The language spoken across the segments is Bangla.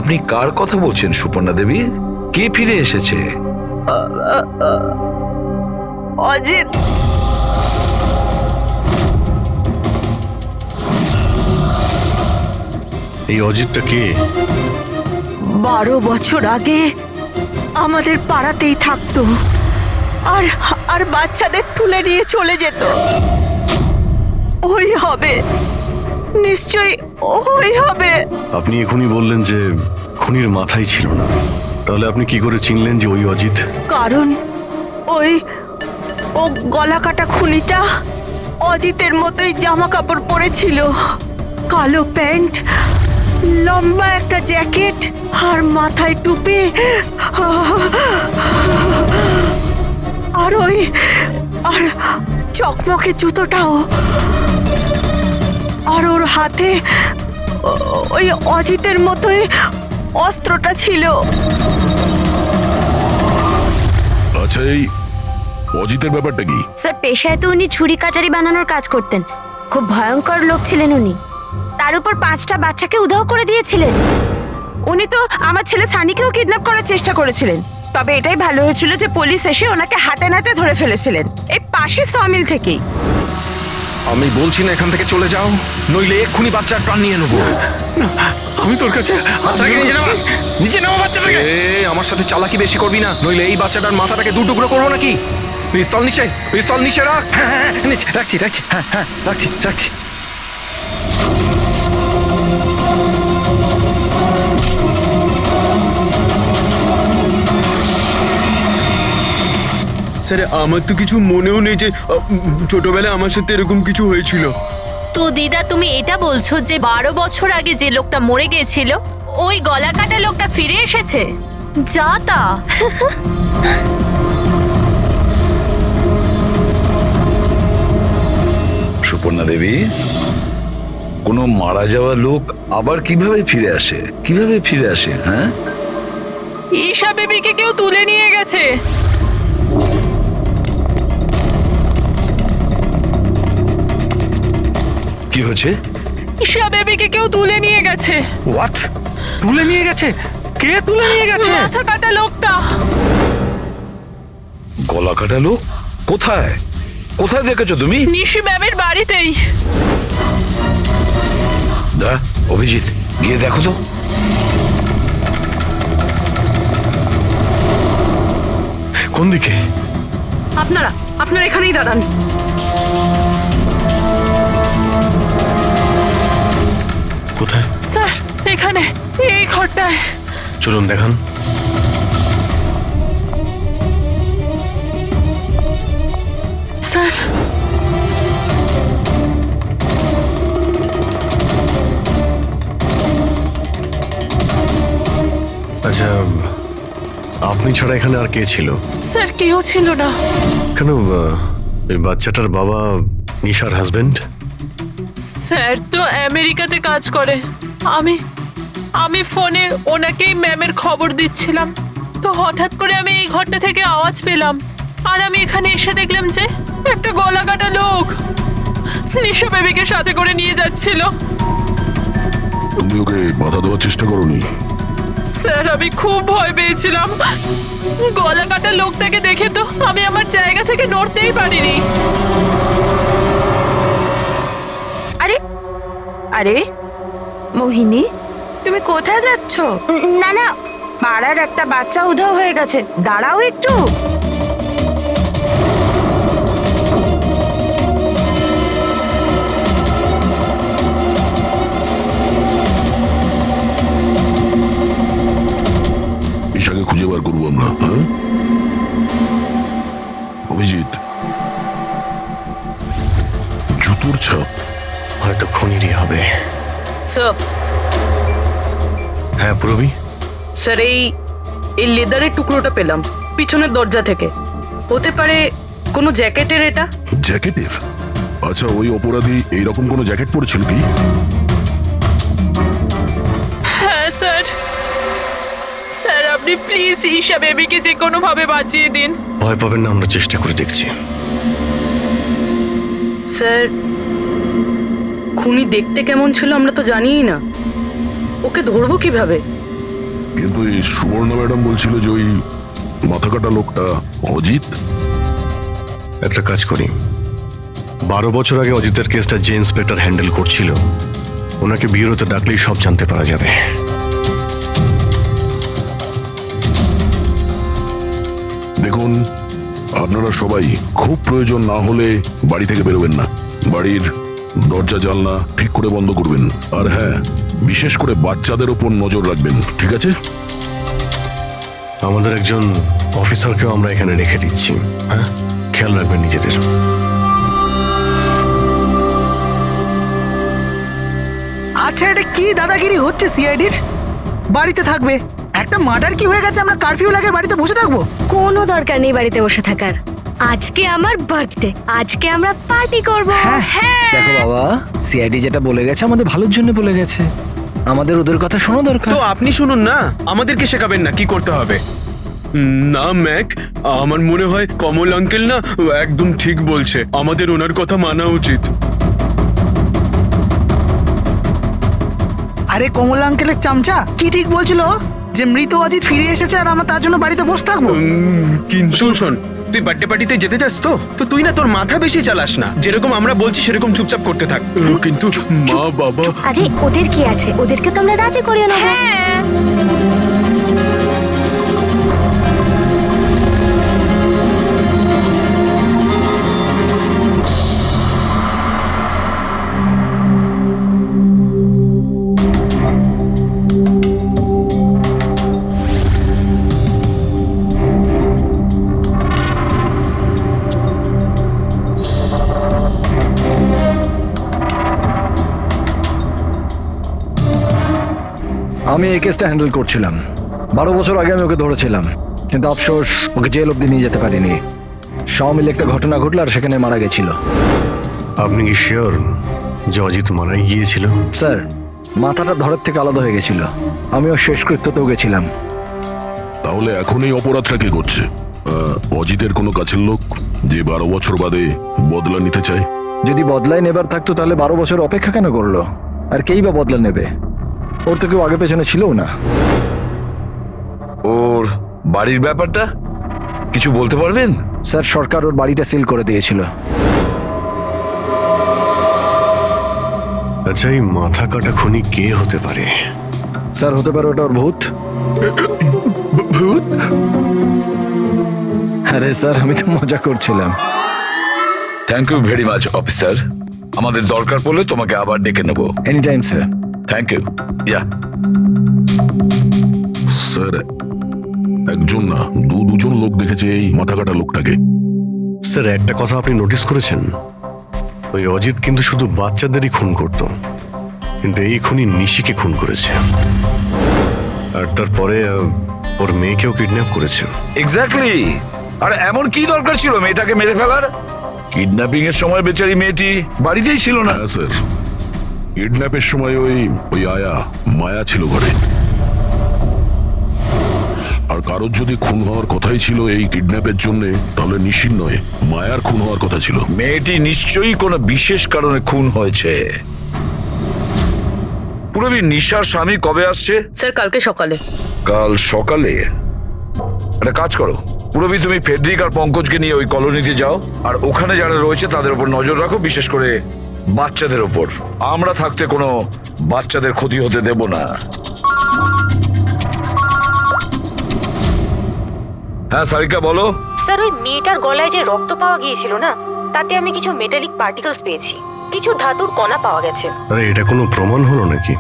আপনি কার কথা বলছেন সুপর্ণা দেবী? কে ফিরে এসেছে? অজিত। এই অজিতটা কে? 12 বছর আগে আমাদের পাড়াতেই থাকতো, আর আর বাচ্চাদের তুলে নিয়ে চলে যেত। ওই হবে, নিশ্চয়ই ওই হবে। আপনি এখনই বললেন যে খুনির মাথাই ছিল না, তাহলে আপনি কি করে চিনলেন যে ওই অজিত? কারণ ও গলা কাটা খুনিটা অজিতের মতোই জামা কাপড় পরেছিল, কালো প্যান্ট, লম্বা একটা জ্যাকেট আর মাথায় টুপি, আর আর চকমকে জুতোটাও, আর ওর হাতে ওই অজিতের মতোই অস্ত্রটা ছিল। আচ্ছা, এই অজিতের ব্যাপারটা কি? স্যার, পেশায় তো উনি ছুরি কাটারি বানানোর কাজ করতেন। খুব ভয়ঙ্কর লোক ছিলেন উনি। তার উপর 5টা বাচ্চাকে উধাও করে দিয়েছিলেন। উনি তো আমার ছেলে সানিকেও কিডন্যাপ করার চেষ্টা করেছিলেন। তবে এটাই ভালো হয়েছিল যে পুলিশ এসে ওনাকে হাতে নাতে ধরে ফেলেছিলেন, এই পাশে সমিল থেকেই। আমি বলছি না এখান থেকে চলে যাও, নইলে এক্ষুনি বাচ্চার প্রাণ নিয়ে নেবো। আমি তোর কাছে বাচ্চাকে নিচে নাও বাচ্চাটাকে। আমার সাথে চালাকি বেশি করবি না, নইলে এই বাচ্চাটার মাথাটাকে দু টুকরো করবো নাকি। পিস্তল নিচে রাখ। হ্যাঁ, নিচে রাখছি। হ্যাঁ, রাখছি। স্যার, আমার তো কিছু মনেও নেই যে ছোটবেলায় আমার সাথে এরকম কিছু হয়েছিল। তো দিদা, তুমি এটা বলছো যে 12 বছর আগে যে লোকটা মরে গিয়েছিল ওই গলা কাটা লোকটা ফিরে এসেছে? যা তা। সুপর্ণা দেবী, কোনো মারা যাওয়া লোক আবার কিভাবে ফিরে আসে? হ্যাঁ, ঈশা বেবিকে কেউ তুলে নিয়ে গেছে। কি হয়েছে? ঈশা বেবিকে কেউ তুলে নিয়ে গেছে। হোয়াট? তুলে নিয়ে গেছে? কে তুলে নিয়ে গেছে? মাথা কাটা লোকটা। গলা কাটা লোক? কোথায় দেখেছো তুমি? নিশি ম্যামের বাড়িতেই। অভিজিৎ, গিয়ে দেখো তো। কোন দিকে? আপনারা এখানেই দাঁড়ান। কোথায়? স্যার, এখানে, এই ঘরটায়। চলুন দেখান। স্যার, আচ্ছা, আপনি ছাড়া এখানে আর কে ছিল? স্যার কেউ ছিল না। কেন, এই বাচ্চাটার বাবা নিশার হাজবেন্ড? স্যার তো আমেরিকাতে কাজ করে। আমি ফোনে ওনাকেই ম্যামের খবর দিচ্ছিলাম, তো হঠাৎ করে আমি এই ঘরটা থেকে আওয়াজ পেলাম, আর আমি এখানে এসে দেখলাম যে একটা গলা কাটা লোক নিশা বেবিকে সাথে করে নিয়ে যাচ্ছিল। তুমি ওকে বাধা দেওয়ার চেষ্টা করোনি? স্যার, আমি খুব ভয় পেয়েছিলাম। গলা কাটা লোকটাকে দেখে তো আমি আমার জায়গা থেকে নড়তেই পারিনি। আরে মোহিনী, তুমি কোথায় যাচ্ছ? না, পাড়ার একটা বাচ্চা উধাও হয়ে গেছে। দাঁড়াও একটু। ঈশাকে খুঁজে বার করবো আমরা। হ্যাঁ অভিজিৎ, জুতোর ছাপ হয়তো খুনিরই হবে। স্যার, হ্যাঁ পূরবী? স্যার, এই লেদারের টুকরোটা পেলাম পিছনের দরজা থেকে। হতে পারে কোনো জ্যাকেটের এটা। জ্যাকেটের? আচ্ছা, ওই অপরাধী এইরকম কোনো জ্যাকেট পরেছিল কি? হ্যাঁ স্যার। স্যার, আপনি প্লিজ ঈশা বেবিকে যে কোনো ভাবে বাঁচিয়ে দিন। ভয় পাবেন না, আমরা চেষ্টা করে দেখছি। স্যার, খুনি দেখতে কেমন ছিল আমরা তো জানিই না, ওকে ধরবো কিভাবে? কিন্তু এই সুবর্ণা ম্যাডাম বলছিল যে ওই মাথা কাটা লোকটা অজিত। একটা কাজ করি, 12 বছর আগে অজিতের কেসটা যে ইন্সপেক্টর হ্যান্ডেল করছিল ওনাকে বিউরোতে ডাকলেই সব জানতে পারা যাবে। দেখুন, আপনারা সবাই খুব প্রয়োজন না হলে বাড়ি থেকে বেরোবেন না। বাড়ির দরজা জানলা ঠিক করে বন্ধ করবেন। আর হ্যাঁ, বিশেষ করে বাচ্চাদের উপর নজর রাখবেন, ঠিক আছে? আমাদের একজন অফিসারকেও আমরা এখানে রেখে দিচ্ছি। হ্যাঁ, খেয়াল রাখবেন নিজেদের। আচ্ছা, এটা কি দাদাগিরি হচ্ছে সিআইডির? বাড়িতে থাকবে, একটা মার্ডার কি হয়ে গেছে আমরা কারফিউ লাগে বাড়িতে বসে থাকবো? কোনো দরকার নেই বাড়িতে বসে থাকার। আজকে আমার বার্থডে, আজকে আমরা পার্টি করব। হ্যাঁ, দেখো বাবা, সিআইডি যেটা বলে গেছে আমাদের ভালোর জন্য বলে গেছে, আমাদের ওদের কথা শোনা দরকার। তো আপনি শুনুন না, আমাদেরকে শেখাবেন না কি করতে হবে। না ম্যাক, আমার মনে হয় কমল আঙ্কেল না একদম ঠিক বলছে, আমাদের ওনার কথা মানা উচিত। আরে কমল আঙ্কেলের চামচা কি ঠিক বলছিল যে মৃত অজিত ফিরে এসেছে আর আমরা তার জন্য বাড়িতে বসে থাকবো? কিন্তু শোন, তুই বার্থডে পার্টিতে যেতে চাস তো তুই না তোর মাথা বেশি চালাস না, যেরকম আমরা বলছি সেরকম চুপচাপ করতে থাক। কিন্তু মা বাবা, আরে ওদের কি আছে, ওদেরকে তো আমরা রাজি করিয়ে নেবো। আমি এই কেসটা হ্যান্ডেল করছিলাম। 12 বছর আগে আমি ওকে ধরেছিলাম, কিন্তু আফসোস ওকে জেল অব্দি নিয়ে যেতে পারিনি। সব মিলে একটা ঘটনা ঘটলো আর সেখানে মারা গেছিল। আপনি কি শিওর যে অজিত মারাই গিয়েছিল? স্যার, মাথাটা ধরের থেকে আলাদা হয়ে গেছিল। আমিও শেষকৃত্যতেও গেছিলাম। তাহলে এখন এই অপরাধটা কে করছে? অজিতের কোনো কাছের লোক যে 12 বছর বাদে বদলা নিতে চায়? যদি বদলাই নেবার থাকতো তাহলে 12 বছর অপেক্ষা কেন করলো? আর কেই বা বদলা নেবে? ওর তো কেউ আগে পেছনে ছিলও না। ওর বাড়ির ব্যাপারটা কিছু বলতে পারবেন? স্যার, সরকার ওর বাড়িটা সিল করে দিয়েছিল। আচ্ছা, এই মাথা কাটা খুনি কে হতে পারে? স্যার, হতে পারে ওটা ওর ভূত। ভূত? আরে স্যার, আমি তো মজা করছিলাম। Thank you very much officer. আমাদের দরকার পড়লে তোমাকে আবার ডেকে নেব। Any time sir. Thank you. Yeah sir, একজন না দুজন লোক দেখেছে এই মাথা কাটা লোকটাকে। স্যার, একটা কথা আপনি নোটিস করেছেন? ওই অজিত কিন্তু শুধু বাচ্চাদেরই খুন করত, কিন্তু এই খুনি নিশিকে খুন করেছে। আর তারপরে ওর মেয়েকেও কিডন্যাপ করেছে। এক্স্যাক্টলি। আর এমন কি দরকার ছিল মেয়েটাকে মেরে ফেলার? কিডন্যাপিং এর সময় বেচারি মেয়েটি বাড়িতেই ছিল না। হ্যাঁ স্যার, কিডন্যাপের সময় ওই আয়া মায়া ছিল ঘরে। আর কারোর যদি খুন হওয়ার কথাই ছিল এই কিডন্যাপের জন্য, তাহলে নিশ্চিত নয় মায়ার খুন হওয়ার কথা ছিল। মেয়েটি নিশ্চয়ই কোনো বিশেষ কারণে খুন হয়েছে। পুরবী, নিশার স্বামী কবে আসছে? স্যার, কালকে সকালে। কাল সকালে? একটা কাজ করো পুরবী, তুমি ফেডরিক আর পঙ্কজকে নিয়ে ওই কলোনিতে যাও, আর ওখানে যারা রয়েছে তাদের উপর নজর রাখো, বিশেষ করে বাচ্চাদের উপর। আমরা থাকতে কোনো বাচ্চাদের ক্ষতি হতে দেব না। হ্যাঁ সারিকা, বলো। স্যার, ওই মেয়েটার গলায় যে রক্ত পাওয়া গিয়েছিল না, তাতে আমি কিছু মেটালিক পার্টিকেলস পেয়েছি, কিছু ধাতুর কণা পাওয়া গেছে। আরে, এটা কোনো প্রমাণ হলো নাকি?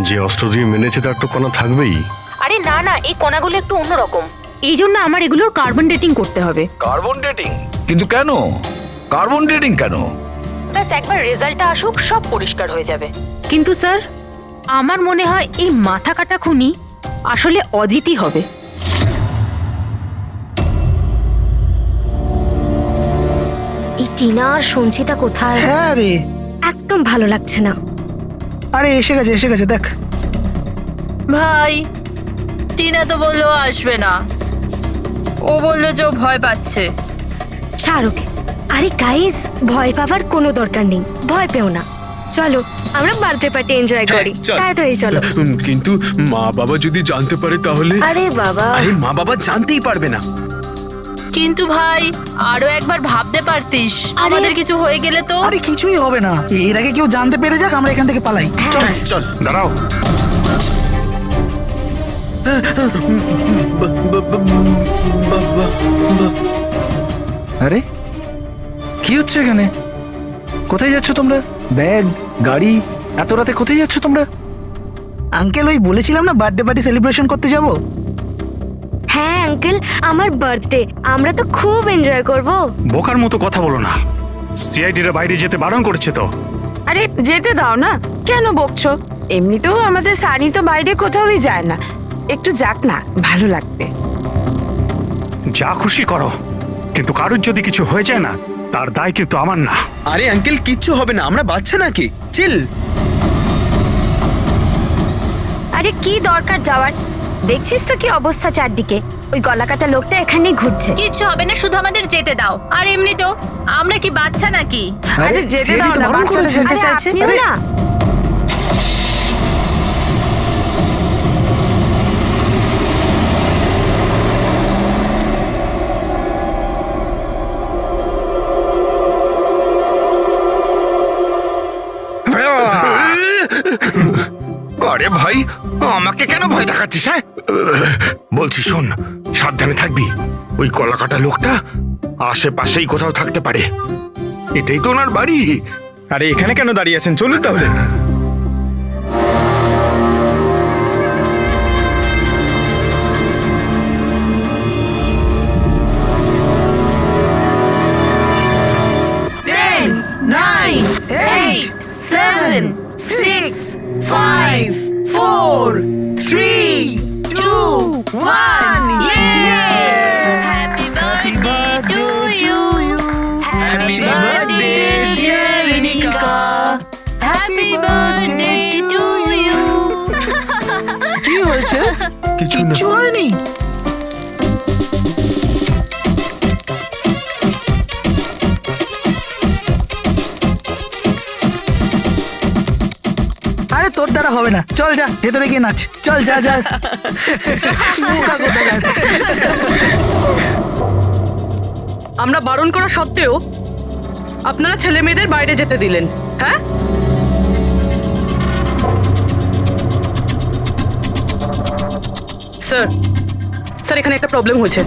যে অস্ত্র দিয়ে মেরেছে তার তো কণা থাকবেই। আরে না না, এই কণাগুলো একটু অন্যরকম। এই জন্য আমার এগুলোর কার্বন ডেটিং করতে হবে। Carbon dating? কিন্তু কেন কার্বন ডেটিং কেন? ব্যাস একবার রেজাল্টটা আসুক, সব পরিষ্কার হয়ে যাবে। কিন্তু স্যার, আমার মনে হয় এই মাথা কাটা খুনি আসলে অজিতই হবে। এই টিনা আর সঞ্চিতা কোথায়? হ্যাঁ রে, একদম ভালো লাগছে না। আরে এসে গেছে দেখ। ভাই, টিনা তো বললো আসবে না, ও বললো যে ও ভয় পাচ্ছে। ছাড় ওকে। আরে গাইস, ভয় পাওয়ার কোনো দরকার নেই, ভয় পেও না। চলো আমরা বার্থডে পার্টি এনজয় করি। চল। তাড়াতাড়ি চলো। কিন্তু মা বাবা যদি জানতে পারে তাহলে? আরে বাবা, আরে মা বাবা জানতেই পারবে না। কিন্তু ভাই আরো একবার ভাবতে পারতিস, আমাদের কিছু হয়ে গেলে তো। আরে কিছুই হবে না, এর আগে কেউ জানতে পেরে যাক, আমরা এখান থেকে পালাই। চল চল দাঁড়াও, আরে কি হচ্ছে এখানে? কোথায় যাচ্ছ তোমরা? ব্যাগ, গাড়ি, এত রাতে কোথায় যাচ্ছ তোমরা? আঙ্কেল, ওই বলেছিলাম না বার্থডে পার্টি সেলিব্রেশন করতে যাব। হ্যাঁ আঙ্কেল, আমার বার্থডে, আমরা তো খুব এনজয় করব। বোকার মতো কথা বলো না, সিআইডিরা বাইরে যেতে বারণ করেছে তো। আরে যেতে দাও না, কেন বকছো? এমনিতেও আমাদের সানি তো বাইরে কোথাওই যায় না, একটু যাক না, ভালো লাগবে। যা খুশি করো, কিন্তু কারোর যদি কিছু হয়ে যায় না, তার দায় কিন্তু আমার না। আরে আঙ্কেল কিচ্ছু হবে না, আমরা বাচ্চা নাকি, চিল। আরে কি দরকার যাওয়ার? দেখছিস তো কি অবস্থা চারদিকে, ওই গলাকাটা লোকটা এখানেই ঘুরছে। কিচ্ছু হবে না, শুধু আমাদের যেতে দাও। আর এমনি তো আমরা কি বাচ্চা নাকি? আরে যেতে দাও না, বাচ্চারা যেতে আরে চাইছে। আপনিও না। আরে ভাই, আমাকে কেন ভয় দেখাচ্ছিস? হ্যাঁ বলছি শোন, সাবধানে থাকবি। ওই কলাকাটা লোকটা আশেপাশেই কোথাও থাকতে পারে, এটাই তো ওনার বাড়ি। আরে এখানে কেন দাঁড়িয়ে আছেন, চলুন তাহলে। Happy birthday to you. Happy birthday dear Rinika. Happy birthday to you. কি হয়েছে? কিছু না। কিচ্ছু হয়নি। আরে তোর দ্বারা হবে না, চল যা ভেতরে গিয়ে নাচ, চল যা যা। বোকা কোথাকার। আমরা বারণ করা সত্ত্বেও আপনারা ছেলে মেয়েদের বাইরে যেতে দিলেন, হ্যাঁ? স্যার, স্যার এখানে একটা প্রবলেম হয়েছে।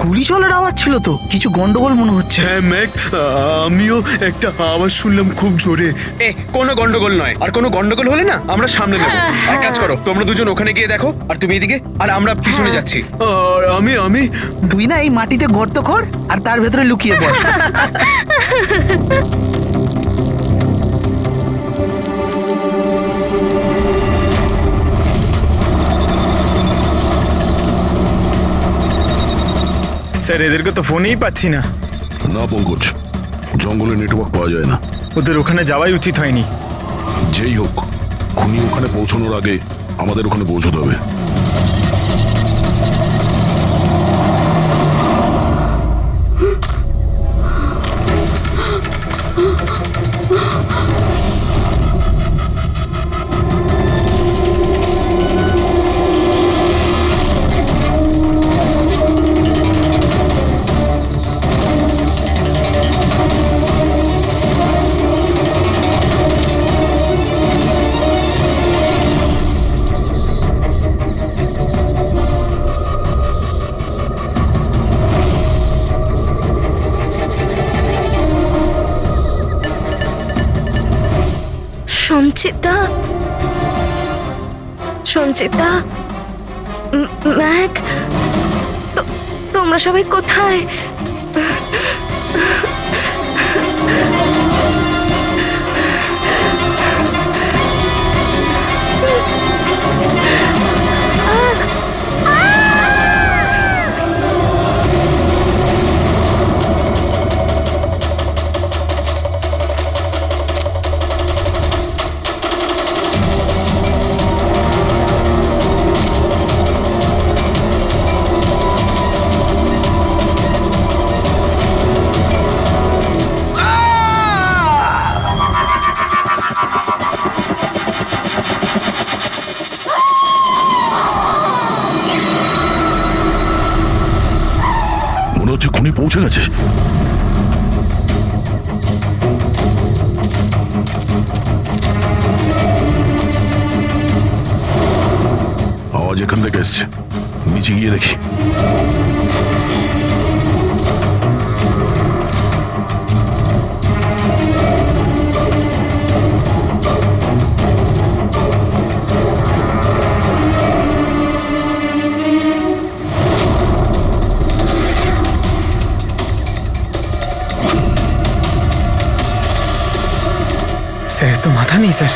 গুলি চলার আওয়াজ ছিল তো, কিছু গন্ডগোল মনে হচ্ছে। হ্যাঁ ম্যাক, আমিও একটা আওয়াজ শুনলাম খুব জোরে। কোনো গন্ডগোল নয়, আর কোনো গন্ডগোল হলে না আমরা সামনে নেব। এক কাজ করো, তোমরা দুজন ওখানে গিয়ে দেখো, আর তুমি এদিকে, আর আমরা পিছনে যাচ্ছি। আর আমি তুই না এই মাটিতে গর্ত কর আর তার ভেতরে লুকিয়ে পড়। স্যার এদেরকে তো ফোনেই পাচ্ছি না। না পঙ্কজ, জঙ্গলে নেটওয়ার্ক পাওয়া যায় না। ওদের ওখানে যাওয়াই উচিত হয়নি। যেই হোক, খুনি ওখানে পৌঁছানোর আগে আমাদের ওখানে পৌঁছতে হবে। সঞ্চিতা, সঞ্চিতা, ম্যাক, তোমরা সবাই কোথায়? এখনই পৌঁছে গেছে। আওয়াজ এখান থেকে এসছে, নিচে গিয়ে দেখি। স্যার তো মাথা নেই স্যার।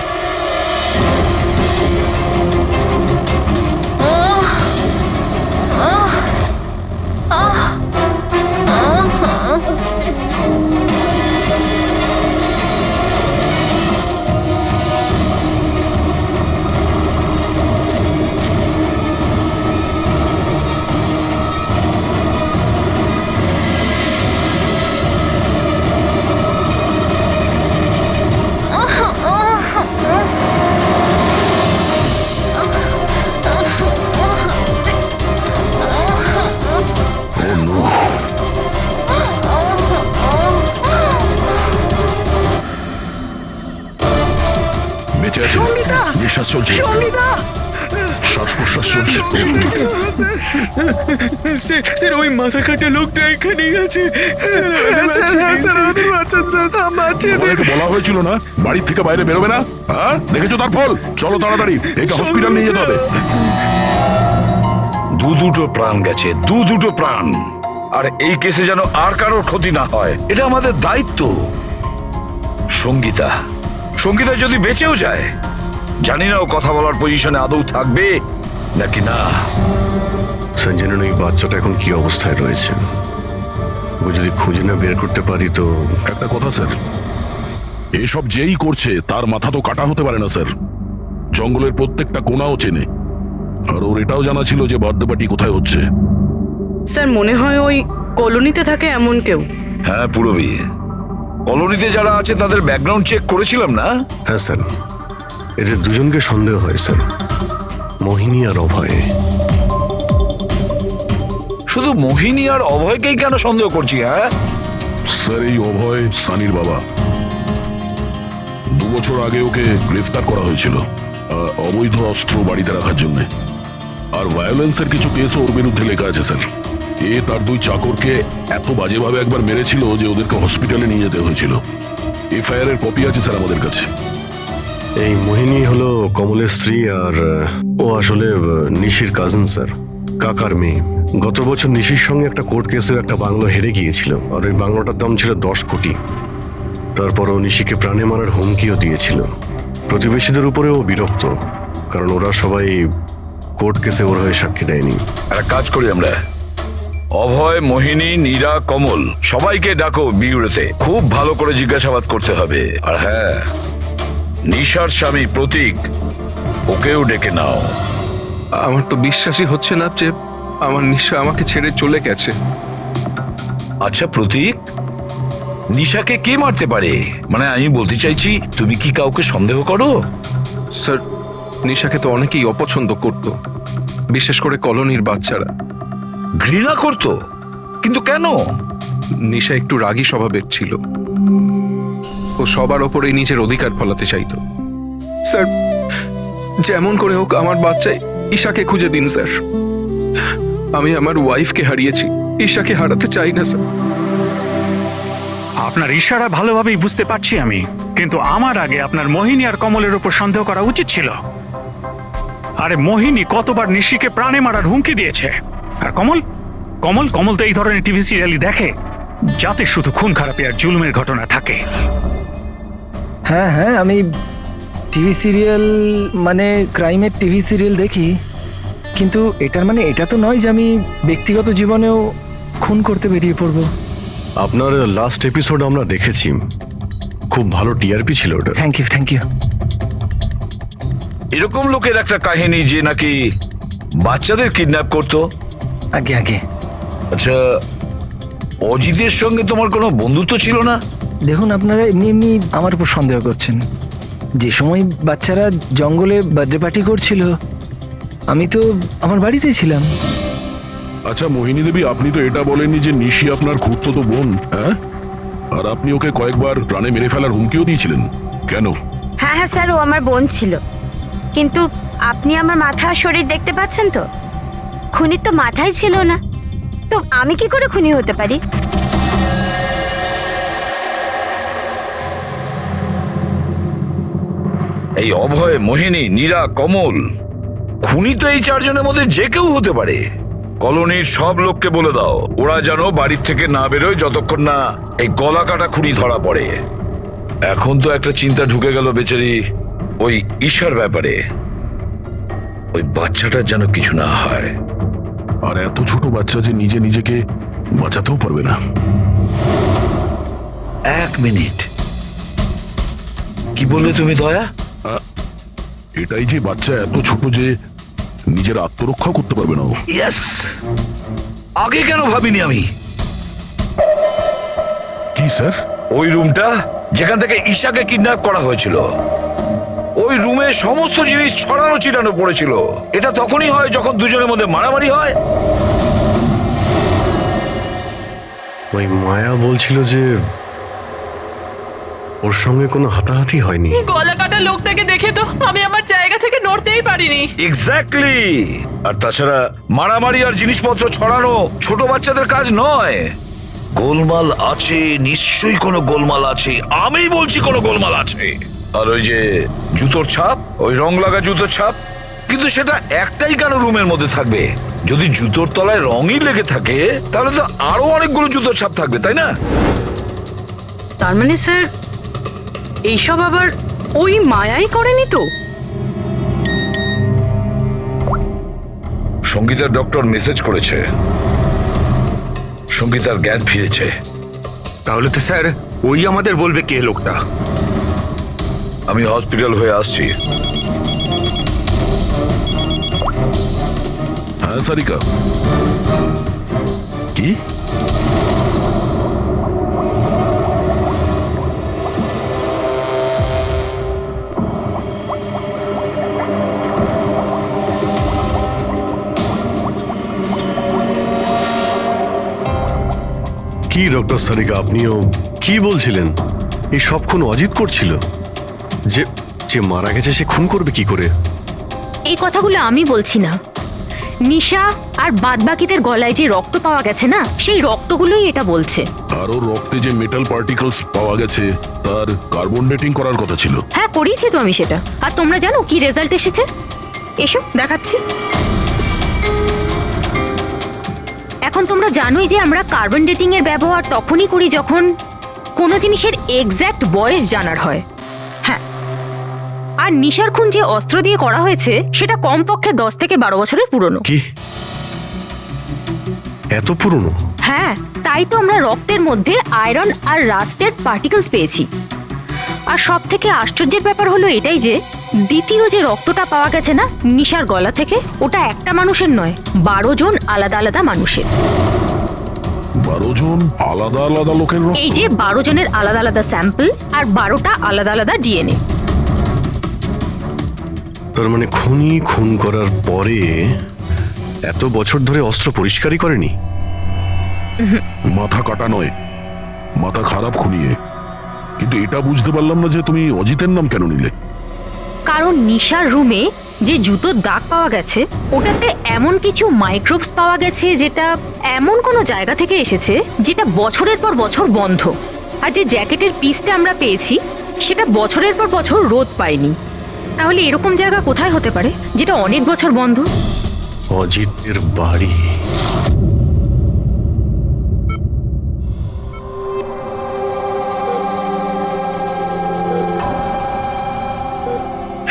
বেঁচে আছে, সঙ্গীতা! নিঃশ্বাস চলছে, সঙ্গীতা! শ্বাস প্রশ্বাস চলছে। স্যার ওই মাথা কাটা লোকটা এখানেই আছে। তোমাদেরকে বলা হয়েছিল না বাড়ির থেকে বাইরে বেরোবে না? হ্যাঁ, দেখেছো তার ফল। চলো তাড়াতাড়ি, একে হসপিটাল নিয়ে যেতে হবে। দুটো প্রাণ গেছে, দুটো প্রাণ। আর এই কেসে যেন আর কারোর ক্ষতি না হয়, এটা আমাদের দায়িত্ব। সঙ্গীতা সঙ্গীতা যদি বেঁচেও যায়, জানি না ও কথা বলার পজিশনে আদৌ থাকবে নাকি না। স্যার জানেন এই বাচ্চাটা এখন কি অবস্থায় রয়েছে? ও যদি খুঁজে না বের করতে পারি তো। একটা কথা স্যার, এসব যেই করছে তার মাথা তো কাটা হতে পারে না স্যার। জঙ্গলের প্রত্যেকটা কোণাও চেনে, আর ওর এটাও জানা ছিল যে বার্থডে পার্টি কোথায় হচ্ছে। স্যার মনে হয় ওই কলোনিতে থাকে এমন কেউ। হ্যাঁ পুরবী, কলোনিতে যারা আছে তাদের ব্যাকগ্রাউন্ড চেক করেছিলাম না? হ্যাঁ স্যার, এদের দুজনকে সন্দেহ হয় স্যার, মোহিনী আর অভয়। শুধু মোহিনী আর অভয়কেই কেন সন্দেহ করছি? হ্যাঁ স্যার, এই অভয় সানির বাবা। 2 বছর আগে ওকে গ্রেফতার করা হয়েছিল অবৈধ অস্ত্র বাড়িতে রাখার জন্য। আর ভায়োলেন্সের কিছু কেস ওর বিরুদ্ধে লেখা আছে স্যার। এ তার 2 চাকরকে এত বাজেভাবে একবার মেরেছিল যে ওদেরকে হসপিটালে নিয়ে যেতে হয়েছিল। এফআইআর এর কপি আছে স্যার আমাদের কাছে। এই মোহিনী হলো কমলের স্ত্রী, আর ও আসলে নিশির কাজিন স্যার, কাকার মেয়ে। গত বছর নিশির সঙ্গে একটা কোর্ট কেসে একটা বাংলো হেরে গিয়েছিল, আর ওই বাংলোটার দাম ছিল 10 কোটি। তারপর ও নিশিকে প্রাণে মারার হুমকিও দিয়েছিল। প্রতিবেশীদের উপরে ও বিরক্ত, কারণ ওরা সবাই কোর্ট কেসে ওর হয়ে সাক্ষী দেয়নি। একটা কাজ করি আমরা, অভয়, মোহিনী, নীরা, কমল সবাইকে ডাকো বিউরোতে। খুব ভালো করে জিজ্ঞাসাবাদ করতে হবে। আর হ্যাঁ, নিশার স্বামী প্রতীক, ওকেও ডেকে নাও। আমার তো বিশ্বাসই হচ্ছে না যে আমার নিশা আমাকে ছেড়ে চলে গেছে। আচ্ছা প্রতীক, নিশাকে কে মারতে পারে? মানে আমি বলতে চাইছি, তুমি কি কাউকে সন্দেহ করো? স্যার, নিশাকে তো অনেকেই অপছন্দ করত, বিশেষ করে কলোনির বাচ্চারা। ঘৃণা করতো? কিন্তু কেন? নিশা একটু রাগী স্বভাবের ছিল। ও সবার ওপরেই নিজের অধিকার ফলাতে চাইতো। স্যার, যেমন করে হোক আমার বাচ্চাই ঈশাকে খুঁজে দিন স্যার। আমি আমার ওয়াইফকে হারিয়েছি, ঈশাকে হারাতে চাই না স্যার। আপনার ইশারা ভালোভাবেই বুঝতে পারছি আমি, কিন্তু আমার আগে আপনার মোহিনী আর কমলের উপর সন্দেহ করা উচিত ছিল। আরে মোহিনী কতবার নিশিকে প্রাণে মারার হুমকি দিয়েছে, আর কমল কমল কমল তো এই ধরনের টিভি সিরিয়ালই দেখে, যাতে শুধু খুন খারাপি আর জুলুমের ঘটনা থাকে। হ্যাঁ হ্যাঁ, আমি টিভি সিরিয়াল মানে ক্রাইমের টিভি সিরিয়াল দেখি, কিন্তু এটার মানে এটা তো নয় যে আমি ব্যক্তিগত জীবনেও খুন করতে বেরিয়ে পড়বো। আপনার লাস্ট এপিসোড আমরা দেখেছি, খুব ভালো টিআরপি ছিল ওটা। Thank you thank you. এরকম লোকের একটা কাহিনী যে নাকি বাচ্চাদের কিডন্যাপ করতো। আগে আগে। আচ্ছা, অজিতের সঙ্গে তোমার কোনো বন্ধুত্ব ছিল না? দেখুন, আপনারা এমনি এমনি আমার উপর সন্দেহ করছেন। যে সময় বাচ্চারা জঙ্গলে বার্থডে পার্টি করছিল, আমি তো আমার বাড়িতেই ছিলাম। আচ্ছা মোহিনী দেবী, আপনি তো এটা বলেননি যে নিশি আপনার খুড়তুতো বোন, হ্যাঁ? আর আপনি ওকে কয়েকবার প্রাণে মেরে ফেলার হুমকিও দিয়েছিলেন, কেন? হ্যাঁ হ্যাঁ স্যার, ও আমার বোন ছিল। কিন্তু আপনি আমার মাথা আর শরীর দেখতে পাচ্ছেন তো? খুনির তো মাথাই ছিল না, তো আমি কি করে খুনি হতে পারি? এই অভয়, মোহিনী, নীরা, কমল, খুনি তো এই চারজনের মধ্যে যে কেউ হতে পারে। কলোনির সব লোককে বলে দাও ওরা যেন বাড়ির থেকে না বেরোয় যতক্ষণ না এই গলা কাটা খুনি ধরা পড়ে। এখন তো একটা চিন্তা ঢুকে গেল বেচারি ওই ঈশার ব্যাপারে। ওই বাচ্চাটার যেন কিছু না হয়। আর এত ছোট বাচ্চা যে নিজে নিজেকে বাঁচাতেও পারবে না। এক মিনিট, কি বললে তুমি দয়া? এটাই যে বাচ্চা এত ছোট যে নিজের আত্মরক্ষা করতে পারবে না। ইয়েস, আগে কেন ভাবিনি আমি? কি স্যার? ওই রুমটা যেখান থেকে ঈশাকে কিডন্যাপ করা হয়েছিল, ওই রুমে সমস্ত জিনিস ছড়ানো ছিটানো পড়েছিল। এটা তখনই হয় যখন দুজনের মধ্যে মারামারি হয়। ওই মায়া বলছিল যে ওর সঙ্গে কোনো হাতাহাতি হয়নি। গলা কাটা লোকটাকে দেখে তো আমি আমার জায়গা থেকে নড়তেই পারিনি। এক্স্যাক্টলি। আর তাছাড়া মারামারি আর জিনিসপত্র ছড়ানো ছোট বাচ্চাদের কাজ নয়। গোলমাল আছে, নিশ্চয়ই কোনো গোলমাল আছে। আমি বলছি কোনো গোলমাল আছে। আর ওই যে জুতোর ছাপ, ওই রং লাগা জুতোর ছাপ, কিন্তু সেটা একটাই কেন রুমের মধ্যে থাকবে? যদি জুতোর তলায় রঙই লেগে থাকে তাহলে তো আরো অনেকগুলো জুতোর ছাপ থাকবে, তাই না? তার মানে স্যার এইসব আবার ওই মায়াই করেনি তো? সঙ্গীতার ডক্টর মেসেজ করেছে, সঙ্গীতার জ্ঞান ফিরেছে। তাহলে তো স্যার ওই আমাদের বলবে কে লোকটা। আমি হসপিটাল হয়ে আসছি। হ্যাঁ সারিকা, কি? কি ডক্টর সারিকা, আপনিও কি বলছিলেন? এই সব খুন অজিত করছিল? যে যে মারা গেছে সে খুন করবে কি করে? এই কথাগুলো আমি বলছি না, নিশা আর বাদবাকিদের গলায় যে রক্ত পাওয়া গেছে না, সেই রক্তগুলোই এটা বলছে। আর ওর রক্তে যে মেটাল পার্টিকেলস পাওয়া গেছে তার কার্বন ডেটিং করার কথা ছিল। হ্যাঁ করিয়েছি তো আমি সেটা। আর তোমরা জানো কি রেজাল্ট এসেছে? এসো দেখাচ্ছি। এখন তোমরা জানোই যে আমরা কার্বন ডেটিং এর ব্যবহার তখনই করি যখন কোনো জিনিসের এক্স্যাক্ট বয়স জানার হয়। হ্যাঁ, আর নিশার খুন যে অস্ত্র দিয়ে করা হয়েছে সেটা কমপক্ষে 10 থেকে 12 বছরের পুরনো। কি এত পুরনো? হ্যাঁ, তাই তো আমরা রক্তের মধ্যে আয়রন আর রাস্টেড পার্টিকেলস পেয়েছি। আর সব থেকে আশ্চর্যের ব্যাপার হলো এটাই যে দ্বিতীয় যে রক্তটা পাওয়া গেছে না নিশার গলা থেকে, ওটা একটা মানুষের নয়, 12 জন আলাদা আলাদা মানুষের। 12 জন আলাদা আলাদা লোকের রক্ত? এই যে 12 জনের আলাদা আলাদা স্যাম্পল আর 12টা আলাদা আলাদা ডিএনএ। তার মানে খুনি খুন করার পরে এত বছর ধরে অস্ত্র পরিষ্কারই করেনি? মাথা কাটা নয়, মাথা খারাপ খুনিয়ে। কিন্তু এটা বুঝতে পারলাম না যে তুমি অজিতের নাম কেন নিলে? কারণ নিশার রুমে যে জুতোর দাগ পাওয়া গেছে ওটাতে এমন কিছু মাইক্রোবস পাওয়া গেছে যেটা এমন কোনো জায়গা থেকে এসেছে যেটা বছরের পর বছর বন্ধ। আর যে জ্যাকেটের পিসটা আমরা পেয়েছি সেটা বছরের পর বছর রোদ পায়নি। তাহলে এরকম জায়গা কোথায় হতে পারে যেটা অনেক বছর বন্ধ? অজিতের বাড়ি।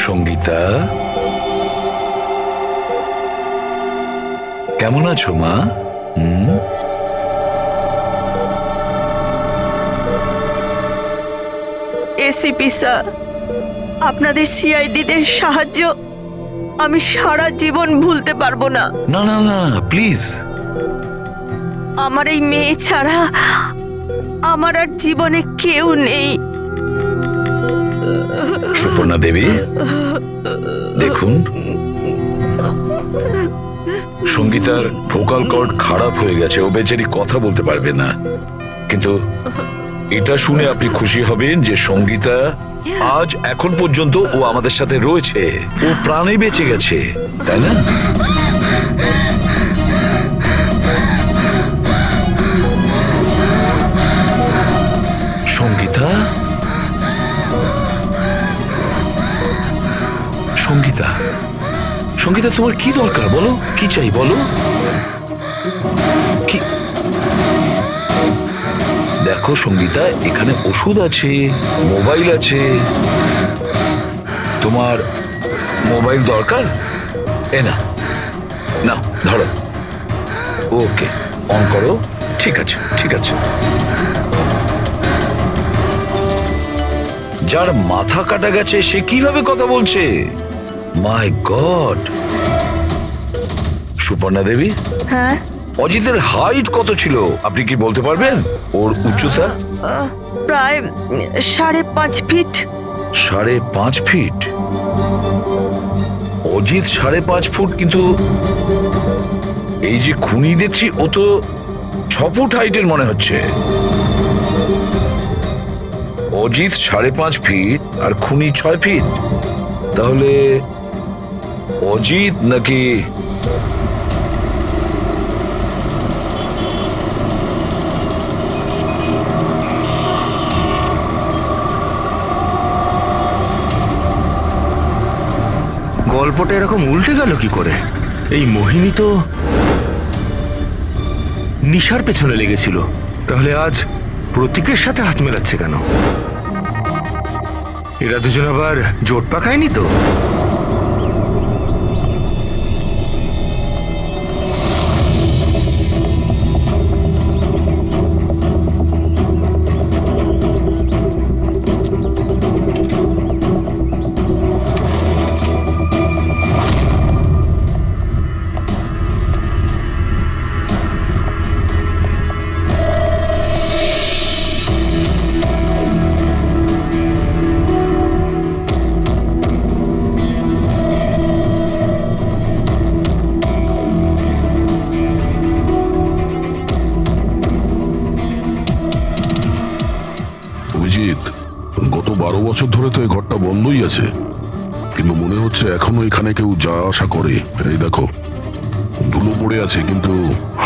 সঙ্গীতা, কেমন আছো মা? এসিপি স্যার, আপনাদের সিআইডিদের সাহায্য আমি সারা জীবন ভুলতে পারবো না। না না না, প্লিজ। আমার এই মেয়ে ছাড়া আমার আর জীবনে কেউ নেই। সুপর্ণা দেবী, দেখুন সঙ্গীতার ভোকাল কর্ড খারাপ হয়ে গেছে, ও বেচারি কথা বলতে পারবে না। কিন্তু এটা শুনে আপনি খুশি হবেন যে সঙ্গীতা আজ এখন পর্যন্ত ও আমাদের সাথে রয়েছে, ও প্রাণে বেঁচে গেছে, তাই না? সঙ্গীতা, সঙ্গীতা, সঙ্গীতা, তোমার কি দরকার বলো, কি চাই বলো? কি? দেখো সঙ্গীতা, এখানে ওষুধ আছে, মোবাইল আছে। তোমার মোবাইল দরকার? এ না, নাও ধরো। ওকে, অন করো। ঠিক আছে, ঠিক আছে। যার মাথা কাটা গেছে সে কিভাবে কথা বলছে? মাই গড। সুপর্ণা দেবী, হ্যাঁ, অজিতের হাইট কত ছিল আপনি কি বলতে পারবেন? ওর উচ্চতা? প্রায় 5.5 ফিট। 5.5 ফিট? অজিত 5.5 ফুট, কিন্তু এই যে খুনি দেখছি ও তো 6 ফুট হাইটের মনে হচ্ছে। অজিত 5.5 ফিট আর খুনি 6 ফিট। তাহলে অজিত নাকি গল্পটা এরকম উল্টে গেল কি করে? এই মোহিনী তো নিশার পেছনে লেগেছিল, তাহলে আজ প্রতীকের সাথে হাত মেলাচ্ছে কেন? এরা দুজন আবার জোট পাকায়নি তো? অভিজিৎ, গত 12 বছর ধরে তো এই ঘরটা বন্ধই আছে, কিন্তু মনে হচ্ছে এখনো এখানে কেউ যা আশা করে। এই দেখো, ধুলো পড়ে আছে, কিন্তু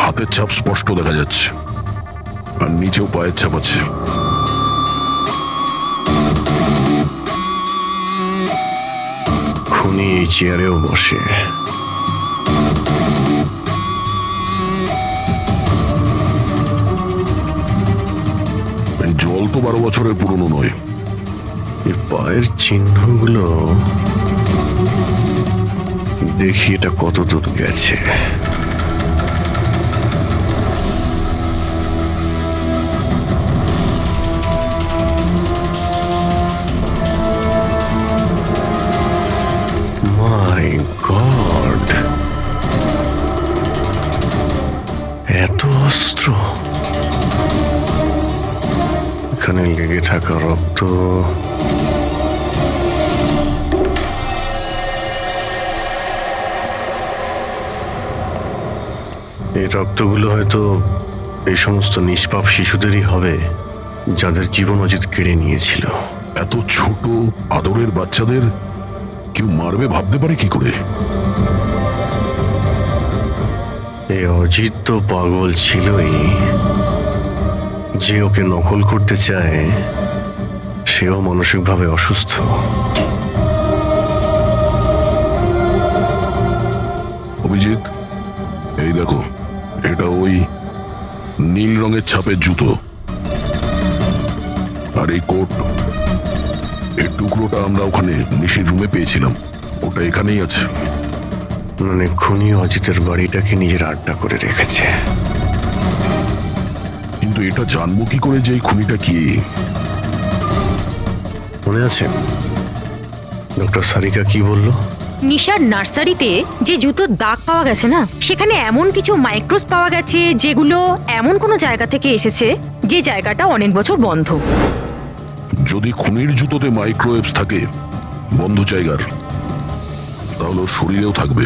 হাতের ছাপ স্পষ্ট দেখা যাচ্ছে, আর নিচেও পায়ের ছাপ আছে। খুনি এই চেয়ারেও বসে। এই জল তো 12 বছরের পুরনো নয়। এই পায়ের চিহ্নগুলো দেখি এটা কত দূর গেছে। মাই গড, এত অস্ত্র! এখানে লেগে থাকা রক্ত, এই রক্তগুলো হয়তো এই সমস্ত নিষ্পাপ শিশুদেরই হবে যাদের জীবন অজিত কেড়ে নিয়েছিল। এত ছোট আদরের বাচ্চাদের কেউ মারবে ভাবতে পারে কি করে? এই অজিত তো পাগল ছিলই, যে ওকে নকল করতে চায় সেও মানসিকভাবে অসুস্থ। অভিজিৎ, এই দেখো, এটা ওই নীল রঙের ছাপের জুতো, আর এই কোট, এই টুকরোটা আমরা ওখানে নিশির রুমে পেয়েছিলাম, ওটা এখানেই আছে। মানে খুনি অজিতের বাড়িটাকে নিজের আড্ডা করে রেখেছে। কিন্তু এটা জানবো কি করে যে এই খুনিটা কি? মনে আছে ডক্টর সারিকা কি বলল? নিশার নার্সারিতে যে জুতোর দাগ পাওয়া গেছে না, সেখানে এমন কিছু মাইক্রোস পাওয়া গেছে যেগুলো এমন কোনো জায়গা থেকে এসেছে যে জায়গাটা অনেক বছর বন্ধ। যদি খুনির জুতোতে মাইক্রোওয়েভস থাকে বন্ধ জায়গার, তাহলে ওর শরীরেও থাকবে।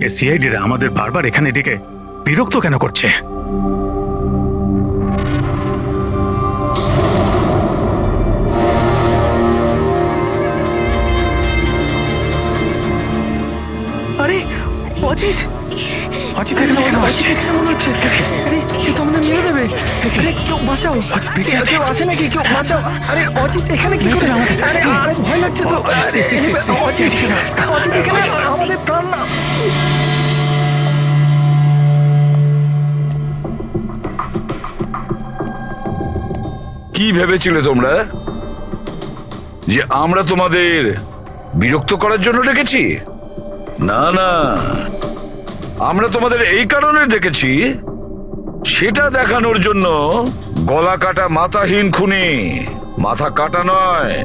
সিআইডিরা আমাদের বারবার এখানে ডেকে বিরক্ত কেন করছে? আরে অজিত, অজিত এখানে কেন আসছে? এখানে মনে হচ্ছে আরে কেউ তো আমাদের মেরে দেবে। আরে কেউ বাঁচাও, কেউ আছে নাকি? কেউ বাঁচাও। আরে অজিত এখানে কি করে? আরে আরে ভয় লাগছে তো। অজিত, অজিত এখানে আমাদের প্রাণ না। কি ভেবেছিলে তোমরা যে আমরা তোমাদের বিরক্ত করার জন্য ডেকেছি? না না, আমরা তোমাদের এই কারণে ডেকেছি, সেটা দেখানোর জন্য গলা কাটা মাথাহীন খুনি, মাথা কাটা নয়,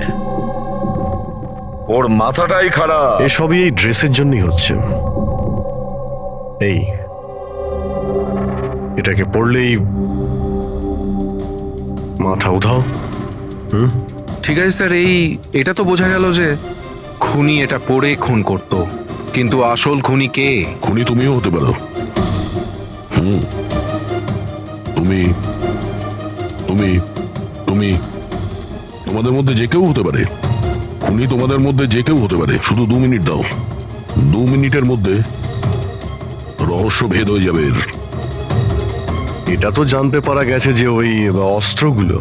ওর মাথাটাই খারাপ। এসবই এই ড্রেসের জন্যই হচ্ছে। এই এটাকে পড়লেই মাথা উধাও। ঠিক আছে স্যার, এটা তো বোঝা গেল যে খুনি এটা পরে খুন করত, কিন্তু আসল খুনি কে? খুনি তুমিও হতে পারো। তুমি তুমি তুমি তোমাদের মধ্যে যে কেউ হতে পারে। খুনি তোমাদের মধ্যে যে কেউ হতে পারে। শুধু 2 মিনিট দাও, 2 মিনিটের মধ্যে রহস্য ভেদ হয়ে যাবে। এটা তো জানতে পারা গেছে যে ওই অস্ত্রগুলো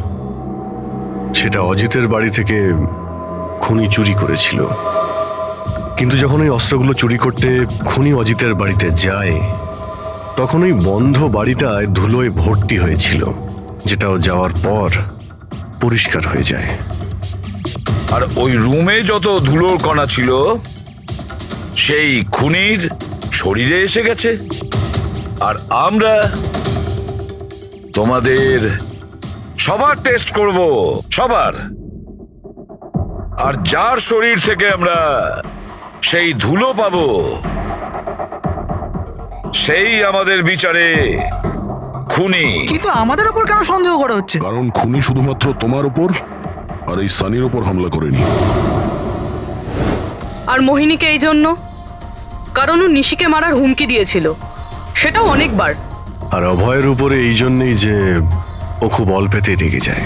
সেটা অজিতের বাড়ি থেকে খুনি চুরি করেছিল। কিন্তু যখন ওই অস্ত্রগুলো চুরি করতে খুনি অজিতের বাড়িতে যায়, তখন ওই বন্ধ বাড়িটায় ধুলোয় ভর্তি হয়েছিল, যেটাও যাওয়ার পর পরিষ্কার হয়ে যায়। আর ওই রুমে যত ধুলোর কণা ছিল সেই খুনির শরীরে এসে গেছে। আর আমরা তোমাদের সবার টেস্ট করব, সবার। আর যার শরীর থেকে আমরা সেই ধুলো পাবো, সেই আমাদের বিচারে খুনি। কিন্তু আমাদের উপর কেন সন্দেহ করা হচ্ছে? কারণ খুনি শুধুমাত্র তোমার উপর আর এই সানির উপর হামলা করেনি। আর মোহিনীকে এই জন্য, কারণ ও নিশিকে মারার হুমকি দিয়েছিল, সেটাও অনেকবার। আর অভয়ের উপরে এই জন্যই যে ও খুব অল্পেতেই রেগে যায়।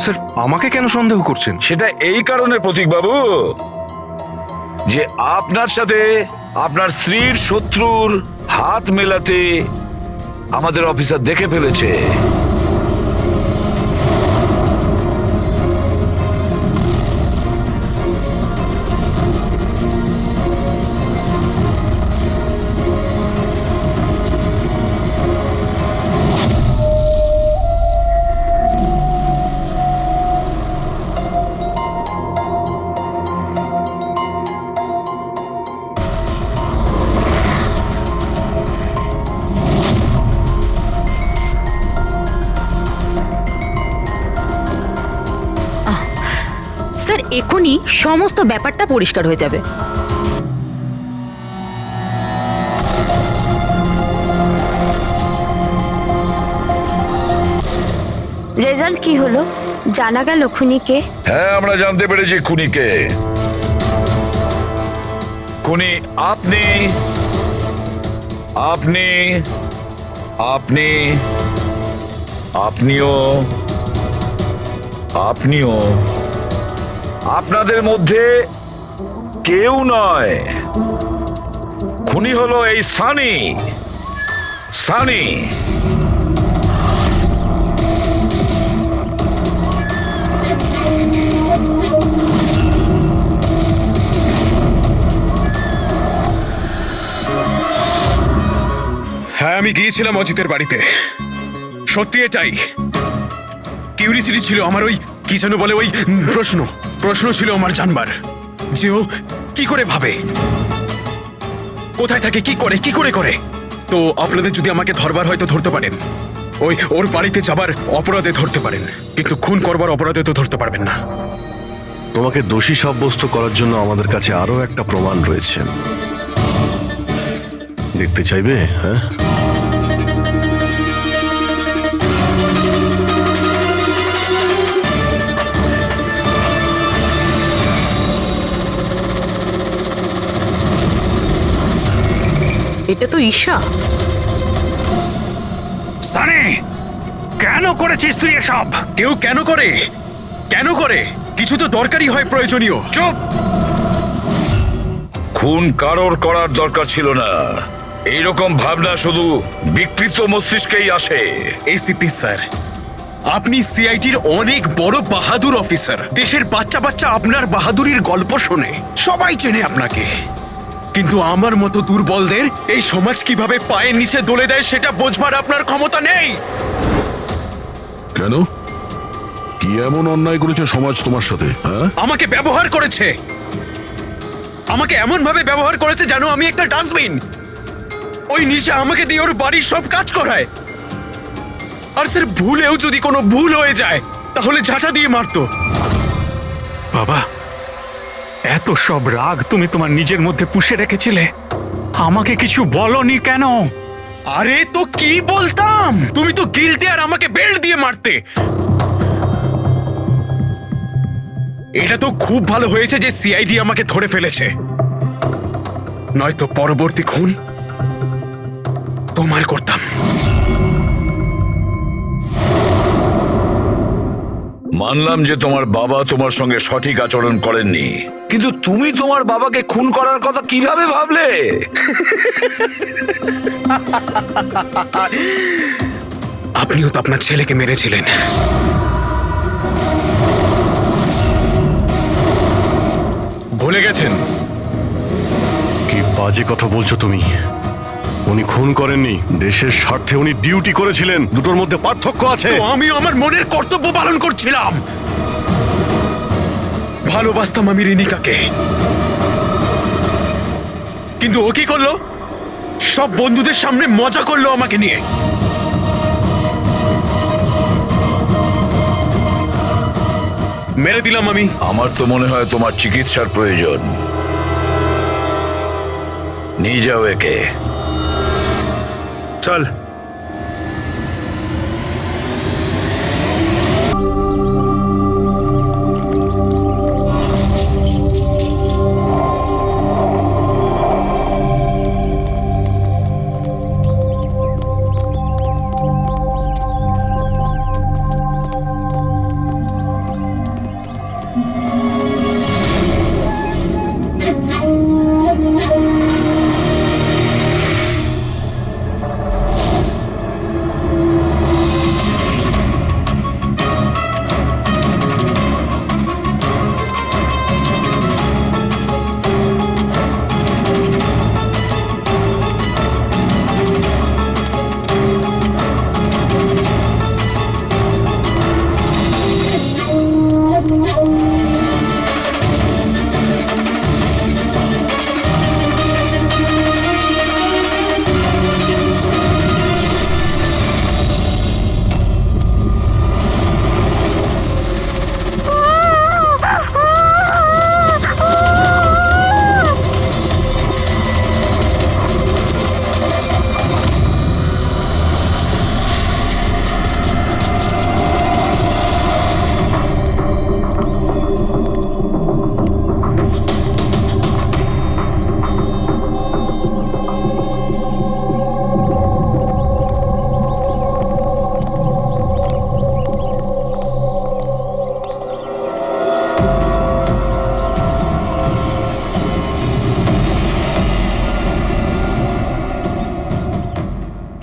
স্যার, আমাকে কেন সন্দেহ করছেন? সেটা এই কারণে প্রতীক বাবু যে আপনার সাথে আপনার স্ত্রীর শত্রুর হাত মেলাতে আমাদের অফিসার দেখে ফেলেছে। স্যার, এখনই সমস্ত ব্যাপারটা পরিষ্কার হয়ে যাবে। রেজাল্ট কি হলো? জানা গেল খুনিকে? হ্যাঁ, আমরা জানতে পেরেছি খুনিকে। খুনি আপনি আপনি আপনি আপনিও আপনিও আপনাদের মধ্যে কেউ নয়। খুনি হলো এই সানি। সানি হ্যাঁ, আমি গিয়েছিলাম অজিতের বাড়িতে। সত্যি এটাই। কিউরিসিটি ছিল আমার, ওই কি যেন বলে, ওই প্রশ্ন ছিল আমার জানবার যে ও কি করে ভাবে, কোথায় থাকে, কি করে করে। তো আপনাদের যদি আমাকে ধরবার হয় তো ধরতে পারেন, ওই ওর বাড়িতে যাবার অপরাধে ধরতে পারেন, কিন্তু খুন করবার অপরাধে তো ধরতে পারবেন না। তোমাকে দোষী সাব্যস্ত করার জন্য আমাদের কাছে আরো একটা প্রমাণ রয়েছে। দেখতে চাইবে? হ্যাঁ, এটা তো ঈশা। সানি, কেন করেছিস তুই এসব? কেউ কেন করে? কেন করে? কিছু তো দরকারি হয়, প্রয়োজনীয়। চুপ! খুন কারোর করার দরকার ছিল না। এইরকম ভাবনা শুধু বিকৃত মস্তিষ্কেই আসে। এসিপি স্যার, আপনি সিআইটির অনেক বড় বাহাদুর অফিসার। দেশের বাচ্চা বাচ্চা আপনার বাহাদুরির গল্প শোনে, সবাই চেনে আপনাকে। কিন্তু আমার মতো দুর্বলদের এই সমাজ কিভাবে পায়ের নিচে দলে দেয় সেটা বোঝবার আপনার ক্ষমতা নেই। কেন? কি এমন অন্যায় করেছে সমাজ তোমার সাথে? হ্যাঁ, আমাকে ব্যবহার করেছে, আমাকে এমন ভাবে ব্যবহার করেছে যেন আমি একটা ডাস্টবিন। ওই নিশা আমাকে দিয়ে ওর বাড়ির সব কাজ করায়। আর স্যার, ভুলেও যদি কোনো ভুল হয়ে যায় তাহলে ঝাঁটা দিয়ে মারতো। বাবা, এত সব রাগ তুমি তোমার নিজের মধ্যে পুষে রেখেছিলে, আমাকে কিছু বলনি কেন? আরে তো কি বলতাম, তুমি তো গিলতে আর আমাকে বেল্ট দিয়ে মারতে। এটা তো খুব ভালো হয়েছে যে সিআইডি আমাকে ধরে ফেলেছে, নয়তো পরবর্তী খুন তোমার করতাম। মানলাম যে তোমার বাবা তোমার সঙ্গে সঠিক আচরণ করেননি, কিন্তু তুমি তোমার বাবাকে খুন করার কথা কিভাবে ভাবলে? আপনিও তো আপনার ছেলেকে মেরেছিলেন। ভুলে গেছেন? কি বাজে কথা বলছো তুমি? উনি খুন করেননি, দেশের স্বার্থে উনি ডিউটি করেছিলেন। দুটোর মধ্যে পার্থক্য আছে। তো আমিও আমার মনের কর্তব্য পালন করছিলাম। ভালোবাসতাম আমি রিনিকাকে, কিন্তু ও কি করলো? সব বন্ধুদের সামনে মজা করলো আমাকে নিয়ে। মেরে দিলাম আমি। আমার তো মনে হয় তোমার চিকিৎসার প্রয়োজন। নিয়ে যাও একে। চল।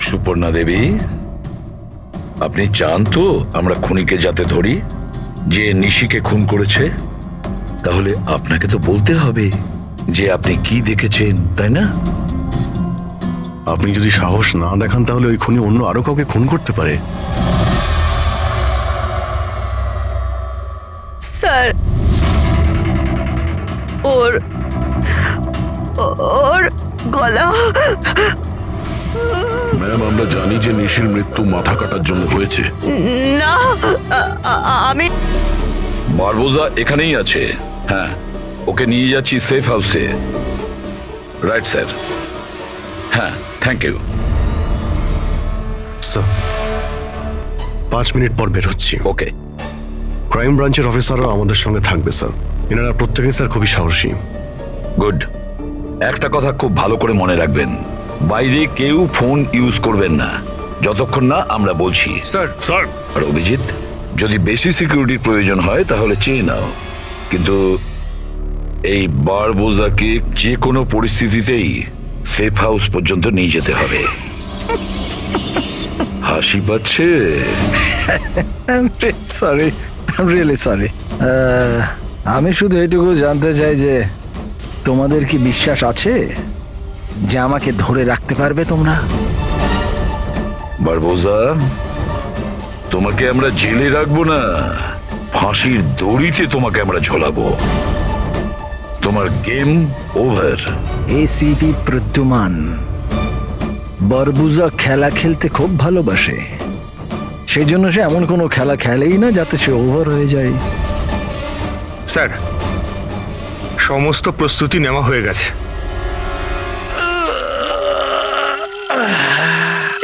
সুপর্ণা দেবী, আপনি চান তো আমরা খুনিকে যাতে ধরি, যে নিশিকে খুন করেছে? তাহলে আপনাকে তো বলতে হবে যে আপনি কি দেখেছেন, তাই না? আপনি যদি সাহস না দেখান তাহলে ওই খুনি অন্য আরো কাউকে খুন করতে পারে। স্যার, ওর ওর গলা। ম্যাম, আমরা জানি যে নিশির মৃত্যু মাথা কাটার জন্য হয়েছে। না, আমি বারবোজা এখানেই আছে। হ্যাঁ, ওকে নিয়ে যাচ্ছি সেফ হাউসে। Right sir. হ্যাঁ, থ্যাংক ইউ স্যার। 5 মিনিট পর বের হচ্ছি। ওকে। ক্রাইম ব্রাঞ্চের অফিসারও আমাদের সঙ্গে থাকবে স্যার। এনারা প্রত্যেকেই স্যার খুবই সাহসী। গুড। একটা কথা খুব ভালো করে মনে রাখবেন, বাইরে কেউ ফোন ইউজ করবেন না যতক্ষণ না আমরা বলছি। স্যার আর অভিজিৎ, যদি বেশি সিকিউরিটির প্রয়োজন হয় তাহলে চেয়ে নাও, কিন্তু এই বারবোজাকে যে কোনো পরিস্থিতিতেই সেফ হাউস পর্যন্ত নিয়ে যেতে হবে। হাসি পাচ্ছে? Sorry, really sorry. আমি শুধু এইটুকু জানতে চাই যে তোমাদের কি বিশ্বাস আছে যে আমাকে ধরে রাখতে পারবে তোমরা? বারবোজা, তোমাকে আমরা জেলে রাখবো না, ফাঁসির দড়িতে তোমাকে আমরা ঝোলাবো। তোমার গেম ওভার। এসিপি প্রদ্যুমান বারবুজা খেলা খেলতে খুব ভালোবাসে, সেই জন্য সে এমন কোনো খেলা খেলেই না যাতে সে ওভার হয়ে যায়। স্যার, সমস্ত প্রস্তুতি নেওয়া হয়ে গেছে।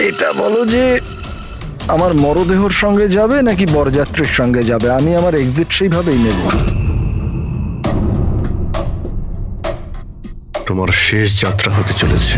এটা বলো যে আমার মরদেহর সঙ্গে যাবে নাকি বরযাত্রীর সঙ্গে যাবে? আমি আমার এক্সিট সেইভাবেই নেব। তোমার শেষ যাত্রা হতে চলেছে